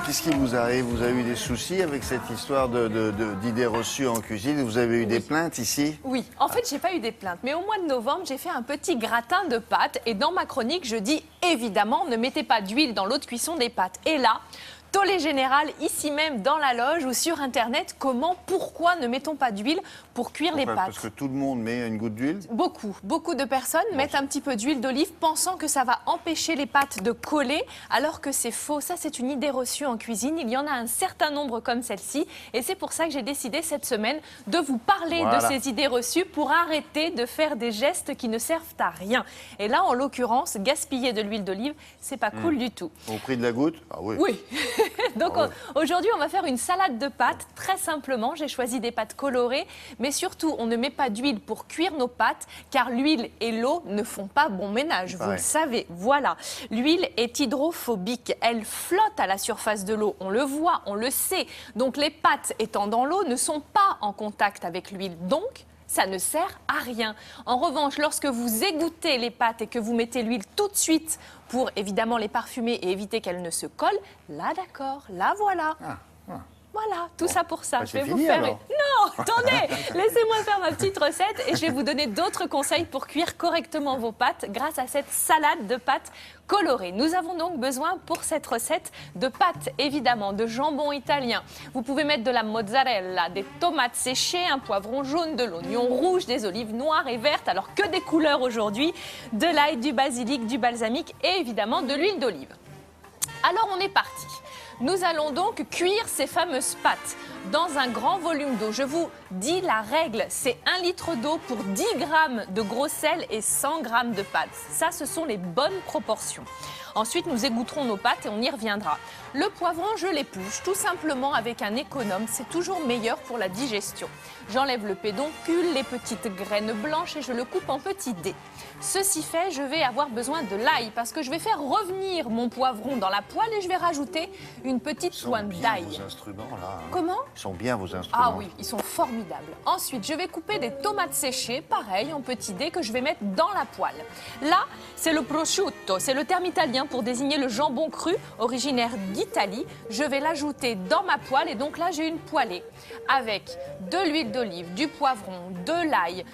qu'est-ce qui vous arrive? Vous avez eu des soucis avec cette histoire d'idées reçues en cuisine? Vous avez eu des plaintes ici? Oui, en fait, j'ai pas eu des plaintes. Mais au mois de novembre, j'ai fait un petit gratin de pâtes. Et dans ma chronique, je dis évidemment, ne mettez pas d'huile dans l'eau de cuisson des pâtes. Et là, tollé général, ici même dans la loge ou sur Internet, pourquoi ne mettons pas d'huile pour cuire les pâtes? Parce que tout le monde met une goutte d'huile? Beaucoup de personnes mettent un petit peu d'huile d'olive pensant que ça va empêcher les pâtes de coller, alors que c'est faux. Ça, c'est une idée reçue en cuisine. Il y en a un certain nombre comme celle-ci. Et c'est pour ça que j'ai décidé cette semaine de vous parler de ces idées reçues pour arrêter de faire des gestes qui ne servent à rien. Et là, en l'occurrence, gaspiller de l'huile d'olive, c'est pas cool du tout. Au prix de la goutte? Ah oui. Oui. Donc aujourd'hui, on va faire une salade de pâtes, très simplement. J'ai choisi des pâtes colorées, mais surtout, on ne met pas d'huile pour cuire nos pâtes, car l'huile et l'eau ne font pas bon ménage, vous le savez. Voilà, l'huile est hydrophobique, elle flotte à la surface de l'eau, on le voit, on le sait. Donc les pâtes étant dans l'eau ne sont pas en contact avec l'huile, donc ça ne sert à rien. En revanche, lorsque vous égouttez les pâtes et que vous mettez l'huile tout de suite pour évidemment les parfumer et éviter qu'elles ne se collent, là d'accord, là voilà. Voilà, tout ça pour ça. Je vais vous faire... Alors. Non, attendez, laissez-moi faire ma petite recette et je vais vous donner d'autres conseils pour cuire correctement vos pâtes grâce à cette salade de pâtes colorée. Nous avons donc besoin pour cette recette de pâtes, évidemment, de jambon italien. Vous pouvez mettre de la mozzarella, des tomates séchées, un poivron jaune, de l'oignon rouge, des olives noires et vertes, alors que des couleurs aujourd'hui, de l'ail, du basilic, du balsamique et évidemment de l'huile d'olive. Alors on est parti. Nous allons donc cuire ces fameuses pâtes dans un grand volume d'eau. Je vous dis la règle, c'est 1 litre d'eau pour 10 grammes de gros sel et 100 grammes de pâtes. Ça, ce sont les bonnes proportions. Ensuite, nous égoutterons nos pâtes et on y reviendra. Le poivron, je l'épluche tout simplement avec un économe. C'est toujours meilleur pour la digestion. J'enlève le pédoncule, les petites graines blanches et je le coupe en petits dés. Ceci fait, je vais avoir besoin de l'ail parce que je vais faire revenir mon poivron dans la poêle et je vais rajouter une petite pointe d'ail. Vos instruments, là. Comment? Ils sont bien, vos instruments. Ah oui, ils sont formidables. Ensuite, je vais couper des tomates séchées, pareil, en petits dés, que je vais mettre dans la poêle. Là, c'est le prosciutto, c'est le terme italien pour désigner le jambon cru, originaire d'Italie. Je vais l'ajouter dans ma poêle et donc là, j'ai une poêlée avec de l'huile d'olive, du poivron, de l'ail,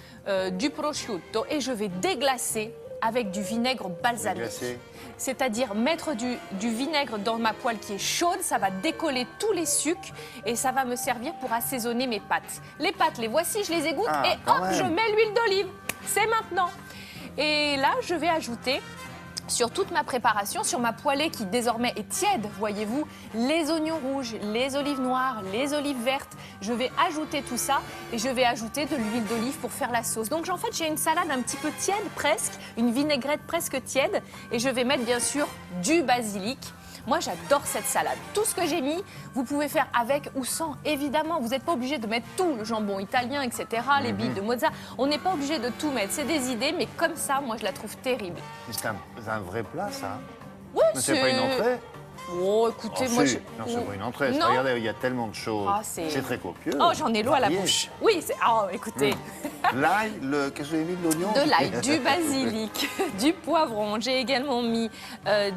du prosciutto et je vais déglacer avec du vinaigre balsamique. C'est-à-dire mettre du vinaigre dans ma poêle qui est chaude, ça va décoller tous les sucs et ça va me servir pour assaisonner mes pâtes. Les pâtes, les voici, je les égoutte et hop, je mets l'huile d'olive. C'est maintenant. Et là, je vais ajouter sur toute ma préparation, sur ma poêlée qui désormais est tiède, voyez-vous, les oignons rouges, les olives noires, les olives vertes. Je vais ajouter tout ça et je vais ajouter de l'huile d'olive pour faire la sauce. Donc en fait, j'ai une salade un petit peu tiède presque, une vinaigrette presque tiède et je vais mettre bien sûr du basilic. Moi, j'adore cette salade. Tout ce que j'ai mis, vous pouvez faire avec ou sans, évidemment. Vous n'êtes pas obligé de mettre tout, le jambon italien, etc., les billes de mozza. On n'est pas obligé de tout mettre. C'est des idées, mais comme ça, moi, je la trouve terrible. C'est un vrai plat, ça? Oui, c'est pas une entrée? Oh, écoutez, moi, Non, c'est pas une entrée. Regardez, il y a tellement de choses. C'est très copieux. Oh, j'en ai l'eau à la bouche. Oui, oh, écoutez. L'ail, qu'est-ce que vous avez mis de l'oignon? De l'ail, du basilic, du poivron. J'ai également mis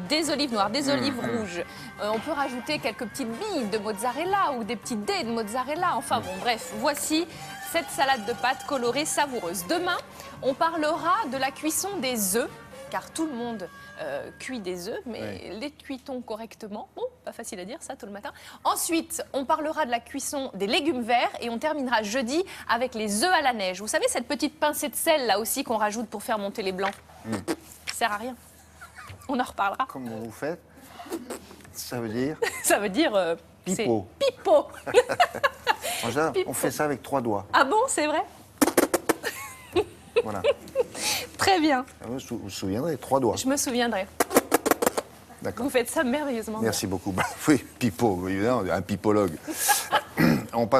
des olives noires, des olives rouges. On peut rajouter quelques petites billes de mozzarella ou des petits dés de mozzarella. Enfin bon, bref, voici cette salade de pâtes colorée savoureuse. Demain, on parlera de la cuisson des œufs, car tout le monde cuit des œufs, mais les cuit-on correctement? Bon, pas facile à dire ça tout le matin. Ensuite, on parlera de la cuisson des légumes verts et on terminera jeudi avec les œufs à la neige. Vous savez, cette petite pincée de sel là aussi qu'on rajoute pour faire monter les blancs? Ça sert à rien. On en reparlera. Comment vous faites? Ça veut dire? Ça veut dire... pipeau. Pipeau. En général, on fait ça avec 3 doigts. Ah bon, c'est vrai? Voilà. Très bien. Vous vous souviendrez, 3 doigts. Je me souviendrai. D'accord. Vous faites ça merveilleusement. Merci beaucoup. Oui, pipeau, évidemment, un pipologue. On passe